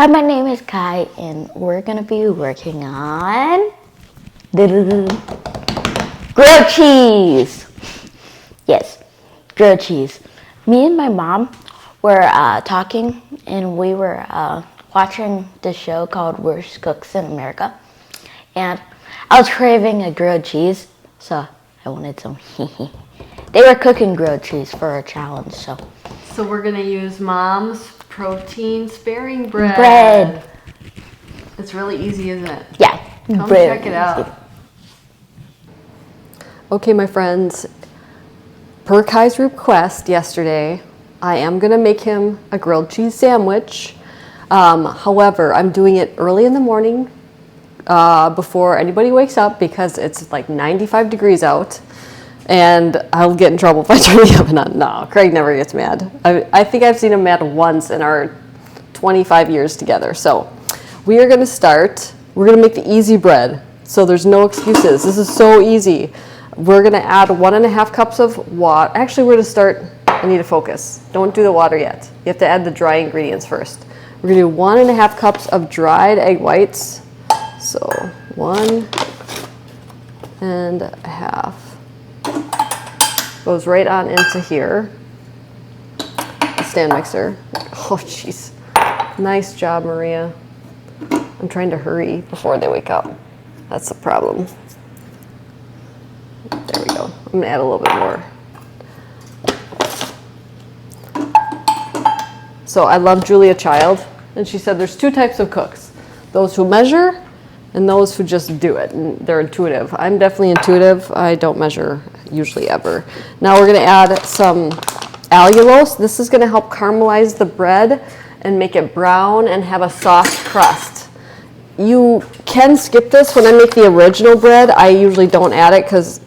Hi, my name is Kai, and we're gonna be working on grilled cheese. Yes, grilled cheese. Me and my mom were talking, and we were watching this show called Worst Cooks in America, and I was craving a grilled cheese, so I wanted some. They were cooking grilled cheese for a challenge, so we're gonna use Mom's protein sparing bread. It's really easy, isn't it? Yeah. Come check it out. Okay, my friends, per Kai's request yesterday, I am gonna make him a grilled cheese sandwich. However, I'm doing it early in the morning before anybody wakes up because it's like 95 degrees out. And I'll get in trouble if I turn the oven on. No, Craig never gets mad. I think I've seen him mad once in our 25 years together. So we are gonna start. We're gonna make the easy bread. So there's no excuses. This is so easy. We're gonna add 1.5 cups of water. Actually, we're gonna start, I need to focus. Don't do the water yet. You have to add the dry ingredients first. We're gonna do 1.5 cups of dried egg whites. So 1.5. Goes right on into here. The stand mixer. Oh, jeez. Nice job, Maria. I'm trying to hurry before they wake up. That's the problem. There we go. I'm gonna add a little bit more. So I love Julia Child, and she said there's 2 types of cooks. Those who measure and those who just do it, and they're intuitive. I'm definitely intuitive. I don't measure usually ever. Now we're gonna add some allulose. This is gonna help caramelize the bread and make it brown and have a soft crust. You can skip this. When I make the original bread, I usually don't add it because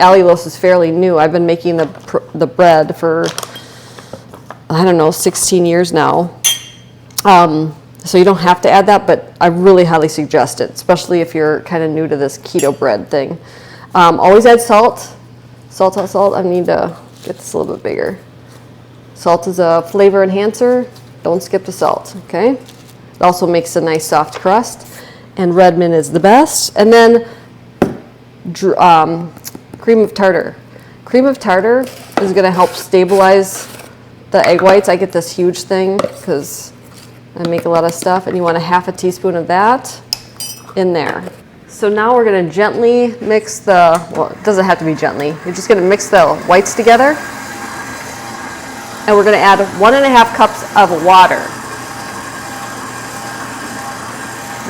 allulose is fairly new. I've been making the bread for, I don't know, 16 years now. So you don't have to add that, but I really highly suggest it, especially if you're kind of new to this keto bread thing. Always add salt. Salt. I need to get this a little bit bigger. Salt is a flavor enhancer. Don't skip the salt, okay? It also makes a nice soft crust. And red mint is the best. And then cream of tartar. Cream of tartar is going to help stabilize the egg whites. I get this huge thing because I make a lot of stuff, and you want 1/2 teaspoon of that in there. So now we're gonna gently mix well, it doesn't have to be gently. You're just gonna mix the whites together. And we're gonna add 1.5 cups of water.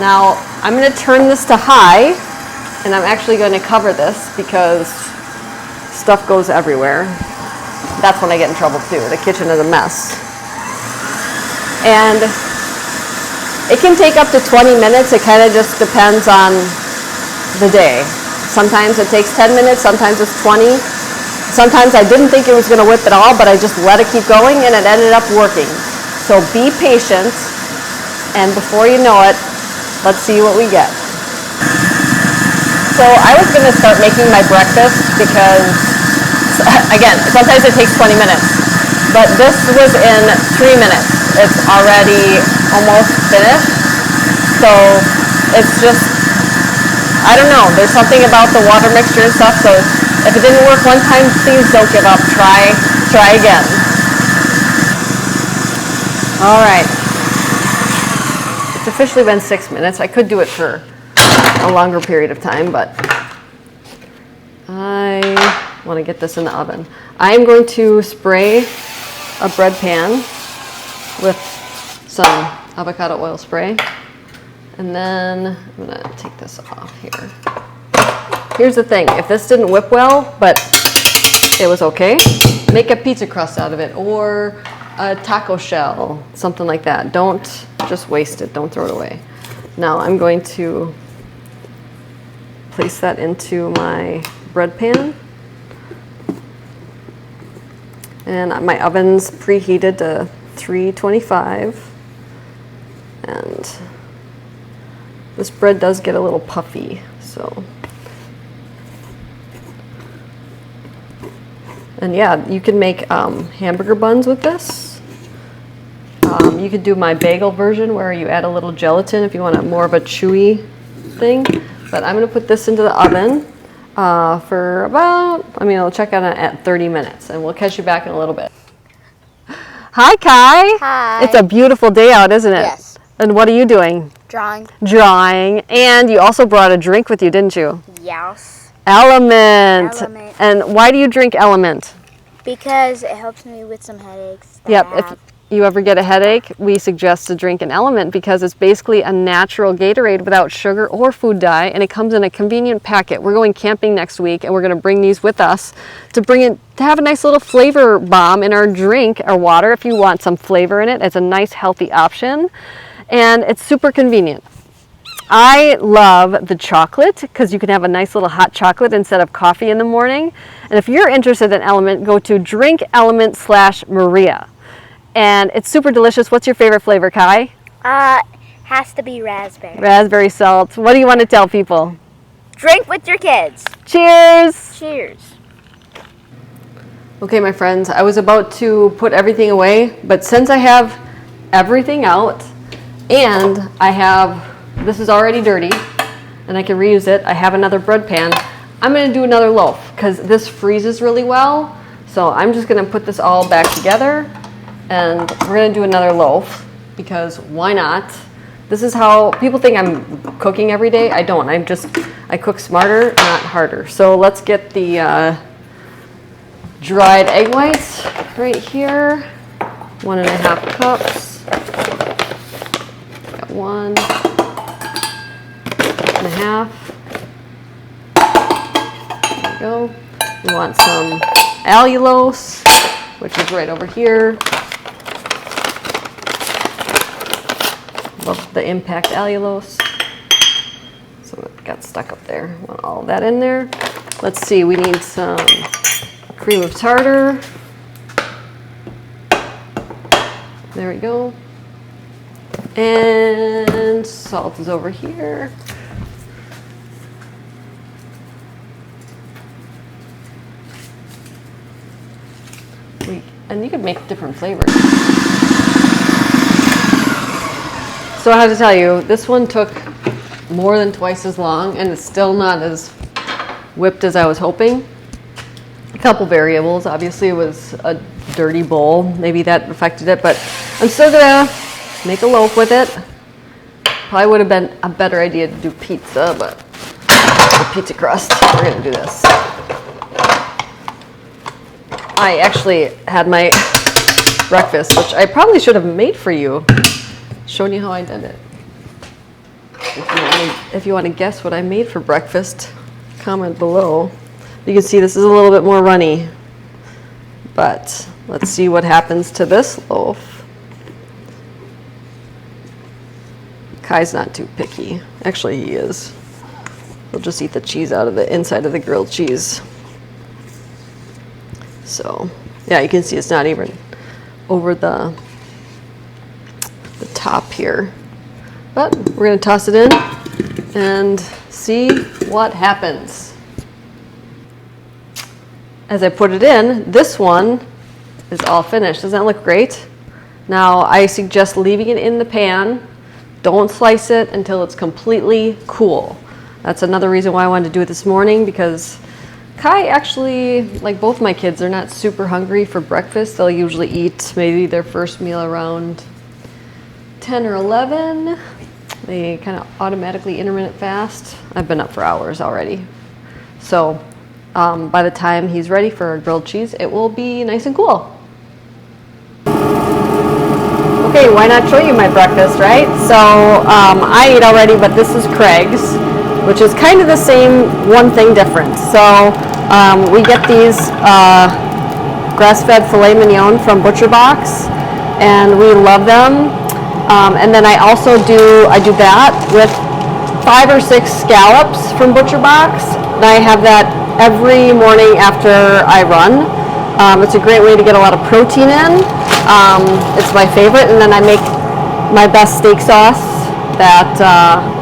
Now, I'm gonna turn this to high, and I'm actually gonna cover this because stuff goes everywhere. That's when I get in trouble too. The kitchen is a mess. And it can take up to 20 minutes. It kind of just depends on the day. Sometimes it takes 10 minutes, sometimes it's 20. Sometimes I didn't think it was going to whip at all, but I just let it keep going, and it ended up working. So be patient, and before you know it, let's see what we get. So I was going to start making my breakfast because, again, sometimes it takes 20 minutes, but this was in 3 minutes. It's already almost finished. So it's just, I don't know, there's something about the water mixture and stuff. So if it didn't work one time, please don't give up. Try again. All right. It's officially been 6 minutes. I could do it for a longer period of time, but I want to get this in the oven. I am going to spray a bread pan with some avocado oil spray. And then I'm gonna take this off here. Here's the thing, if this didn't whip well, but it was okay, make a pizza crust out of it or a taco shell, something like that. Don't just waste it, don't throw it away. Now I'm going to place that into my bread pan. And my oven's preheated to 325, and this bread does get a little puffy, so. And yeah, you can make hamburger buns with this. You could do my bagel version where you add a little gelatin if you want more of a chewy thing. But I'm going to put this into the oven for about, I'll check on it at 30 minutes, and we'll catch you back in a little bit. Hi, Kai. Hi. It's a beautiful day out, isn't it? Yes. And what are you doing? Drawing. Drawing. And you also brought a drink with you, didn't you? Yes. Element. Element. And why do you drink Element? Because it helps me with some headaches. Yep. If you ever get a headache, we suggest to drink an Element because it's basically a natural Gatorade without sugar or food dye, and it comes in a convenient packet. We're going camping next week, and we're going to bring these with us to have a nice little flavor bomb in our drink or water if you want some flavor in it. It's a nice healthy option, and it's super convenient. I love the chocolate because you can have a nice little hot chocolate instead of coffee in the morning. And if you're interested in Element, go to drinkelement/Maria. And it's super delicious. What's your favorite flavor, Kai? Has to be raspberry. Raspberry salt. What do you want to tell people? Drink with your kids. Cheers! Cheers. Okay, my friends, I was about to put everything away, but since I have everything out and this is already dirty and I can reuse it, I have another bread pan, I'm going to do another loaf because this freezes really well. So I'm just going to put this all back together and we're going to do another loaf because why not? This is how people think I'm cooking every day. I don't. I cook smarter, not harder. So let's get the dried egg whites right here. 1.5 cups. Got 1.5. There we go. We want some allulose, which is right over here. Love the impact allulose. So it got stuck up there. Want all of that in there. Let's see, we need some cream of tartar. There we go. And salt is over here. And you could make different flavors. So I have to tell you, this one took more than twice as long, and it's still not as whipped as I was hoping. A couple variables. Obviously, it was a dirty bowl. Maybe that affected it, but I'm still gonna make a loaf with it. Probably would have been a better idea to do pizza, but the pizza crust, we're gonna do this. I actually had my breakfast, which I probably should have made for you. Showing you how I did it. If you want to guess what I made for breakfast, comment below. You can see this is a little bit more runny, but let's see what happens to this loaf. Kai's not too picky. Actually, he is. He'll just eat the cheese out of the inside of the grilled cheese. So, yeah, you can see it's not even over the top here. But we're going to toss it in and see what happens. As I put it in, this one is all finished. Doesn't that look great? Now, I suggest leaving it in the pan. Don't slice it until it's completely cool. That's another reason why I wanted to do it this morning, because Kai actually, like both my kids, are not super hungry for breakfast. They'll usually eat maybe their first meal around 10 or 11. They kind of automatically intermittent fast. I've been up for hours already. So by the time he's ready for grilled cheese, it will be nice and cool. Okay, why not show you my breakfast, right? So I ate already, but this is Craig's, which is kind of the same, one thing different. So we get these grass-fed filet mignon from Butcher Box, and we love them. And then I also do that with 5 or 6 scallops from Butcher Box. And I have that every morning after I run. It's a great way to get a lot of protein in. It's my favorite. And then I make my best steak sauce,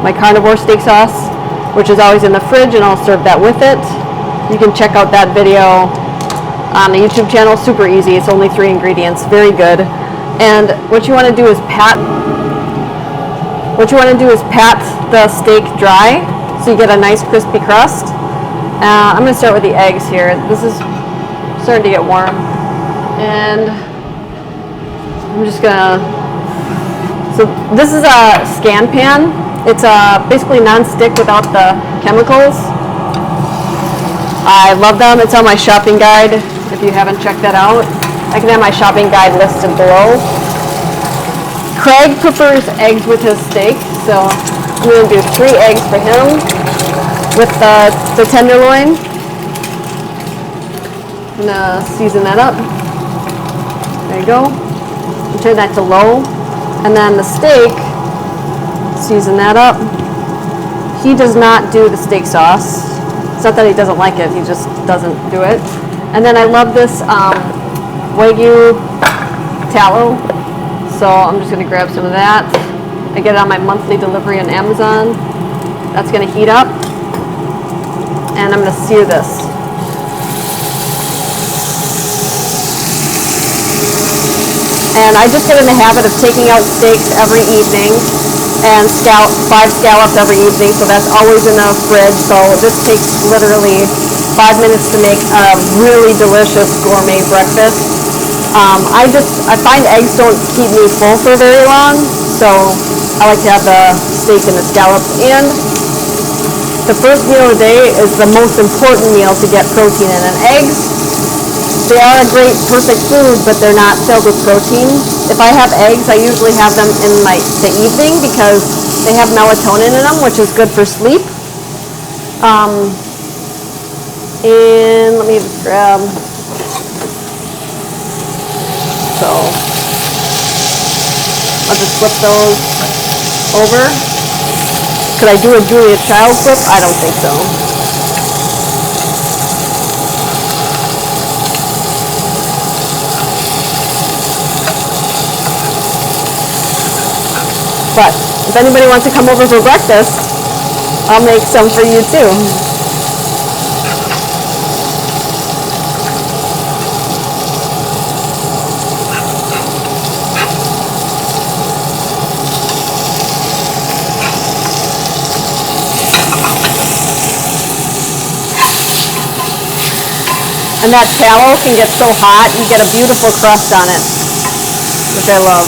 my carnivore steak sauce, which is always in the fridge, and I'll serve that with it. You can check out that video on the YouTube channel. Super easy. It's only 3 ingredients. Very good. And what you want to do is pat the steak dry so you get a nice crispy crust. I'm going to start with the eggs here. This is starting to get warm. And I'm just going to, so this is a Scan Pan. It's basically non-stick without the chemicals. I love them. It's on my shopping guide. If you haven't checked that out, I can have my shopping guide listed below. Craig prefers eggs with his steak, so I'm going to do 3 eggs for him with the tenderloin. I'm going to season that up. There you go. Turn that to low. And then the steak, season that up. He does not do the steak sauce. It's not that he doesn't like it, he just doesn't do it. And then I love this Wagyu tallow. So I'm just going to grab some of that. I get it on my monthly delivery on Amazon. That's going to heat up. And I'm going to sear this. And I just get in the habit of taking out steaks every evening and 5 scallops every evening. So that's always in the fridge. So this takes literally 5 minutes to make a really delicious gourmet breakfast. I find eggs don't keep me full for very long, so I like to have the steak and the scallops. And the first meal of the day is the most important meal to get protein in. And eggs, they are a great, perfect food, but they're not filled with protein. If I have eggs, I usually have them in the evening because they have melatonin in them, which is good for sleep. And let me just grab. So I'll just flip those over. Could I do a Julia Child flip? I don't think so. But if anybody wants to come over for breakfast, I'll make some for you too. And that tallow can get so hot, you get a beautiful crust on it, which I love.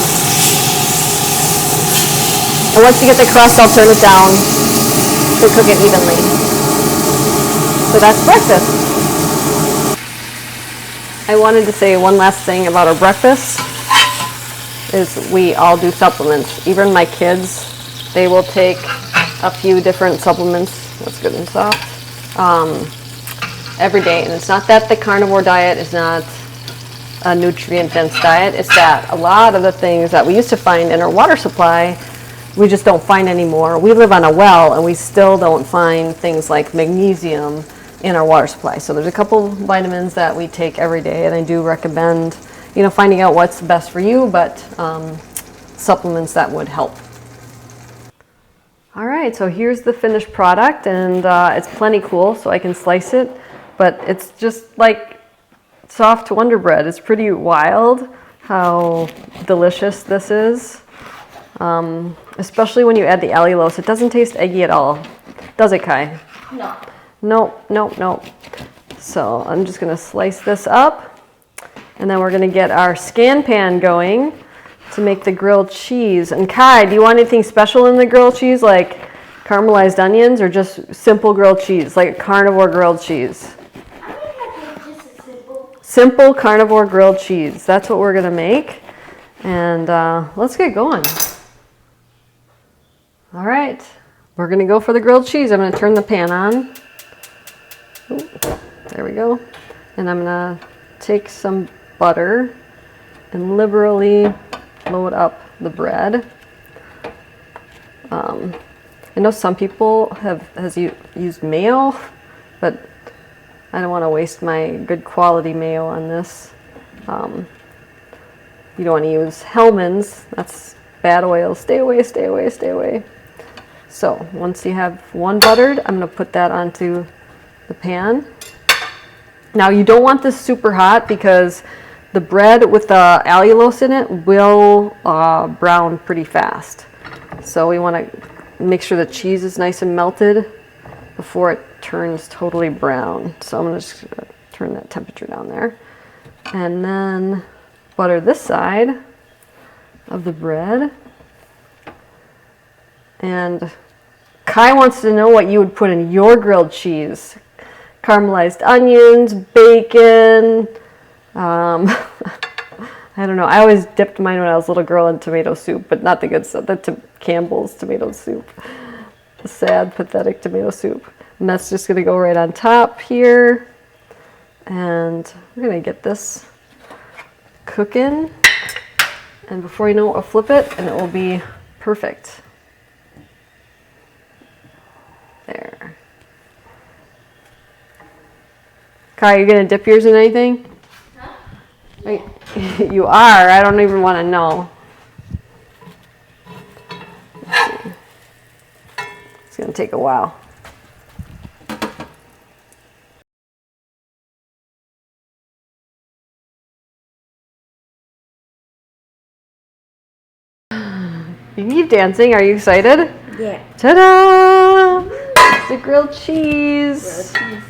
And once you get the crust, I'll turn it down to cook it evenly. So that's breakfast. I wanted to say one last thing about our breakfast is we all do supplements. Even my kids, they will take a few different supplements. That's good and soft. Every day. And it's not that the carnivore diet is not a nutrient-dense diet. It's that a lot of the things that we used to find in our water supply, we just don't find anymore. We live on a well, and we still don't find things like magnesium in our water supply. So there's a couple vitamins that we take every day, and I do recommend, finding out what's best for you, but supplements that would help. All right, so here's the finished product, and it's plenty cool, so I can slice it. But it's just like soft Wonder Bread. It's pretty wild how delicious this is. Especially when you add the allulose. It doesn't taste eggy at all. Does it, Kai? No. Nope. So I'm just gonna slice this up. And then we're gonna get our Scan Pan going to make the grilled cheese. And Kai, do you want anything special in the grilled cheese? Like caramelized onions or just simple grilled cheese? Like carnivore grilled cheese? Simple carnivore grilled cheese. That's what we're going to make. And let's get going. All right. We're going to go for the grilled cheese. I'm going to turn the pan on. Ooh, there we go. And I'm going to take some butter and liberally load up the bread. I know some people has used mayo, but I don't want to waste my good quality mayo on this. You don't want to use Hellmann's. That's bad oil. Stay away. So once you have one buttered, I'm going to put that onto the pan. Now you don't want this super hot because the bread with the allulose in it will brown pretty fast. So we want to make sure the cheese is nice and melted before it turns totally brown. So I'm just going to turn that temperature down there. And then butter this side of the bread. And Kai wants to know what you would put in your grilled cheese. Caramelized onions, bacon. I don't know. I always dipped mine when I was a little girl in tomato soup, but not the good stuff. Campbell's tomato soup. The sad, pathetic tomato soup. And that's just going to go right on top here. And we're going to get this cooking. And before you know it, I'll flip it and it will be perfect. There. Kai, you going to dip yours in anything? Huh? Yeah. You are? I don't even want to know. Let's see. It's going to take a while. You can keep dancing. Are you excited? Yeah. Ta-da! It's the grilled cheese. Grilled cheese.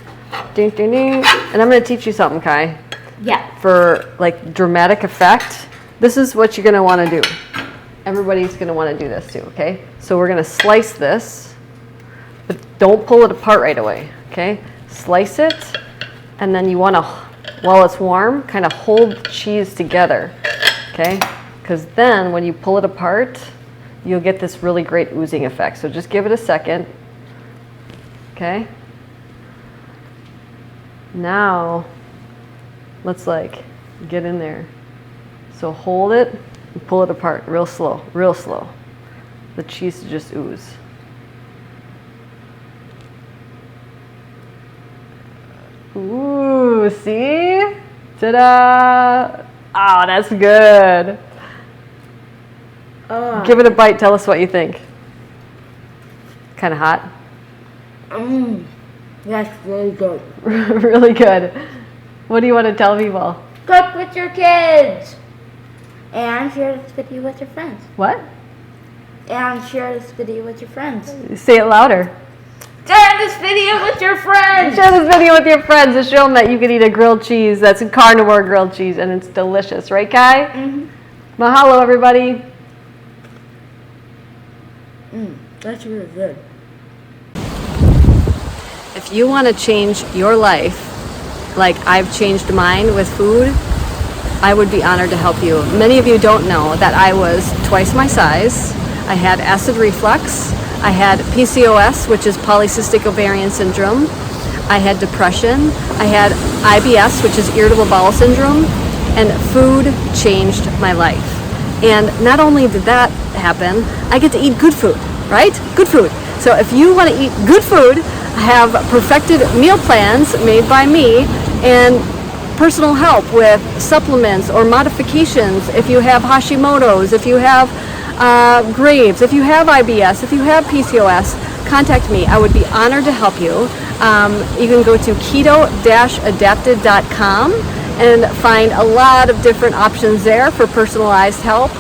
Ding, ding, ding. And I'm going to teach you something, Kai. Yeah. For like dramatic effect, this is what you're going to want to do. Everybody's going to want to do this too, okay? So we're going to slice this, but don't pull it apart right away, okay? Slice it, and then you want to, while it's warm, kind of hold the cheese together, okay? Because then when you pull it apart, you'll get this really great oozing effect. So just give it a second, okay? Now, let's like get in there. So hold it and pull it apart real slow, real slow. The cheese to just ooze. Ooh, see? Ta-da! Oh, that's good. Give it a bite. Tell us what you think. Kind of hot? That's really good. Really good. What do you want to tell people? Cook with your kids. And share this video with your friends. What? And share this video with your friends. Say it louder. Share this video with your friends. Share this video with your friends to show them that you can eat a grilled cheese. That's a carnivore grilled cheese, and it's delicious. Right, Kai? Mm-hmm. Mahalo, everybody. That's really good. If you want to change your life like I've changed mine with food, I would be honored to help you. Many of you don't know that I was twice my size. I had acid reflux. I had PCOS, which is polycystic ovarian syndrome. I had depression. I had IBS, which is irritable bowel syndrome. And food changed my life. And not only did that happen, I get to eat good food, right? Good food. So if you want to eat good food, I have perfected meal plans made by me and personal help with supplements or modifications if you have Hashimoto's, if you have Graves, if you have IBS, if you have PCOS, contact me. I would be honored to help you. You can go to keto-adapted.com and find a lot of different options there for personalized help,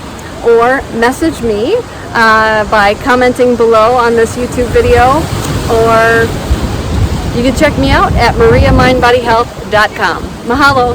or message me by commenting below on this YouTube video, or you can check me out at mariamindbodyhealth.com. Mahalo.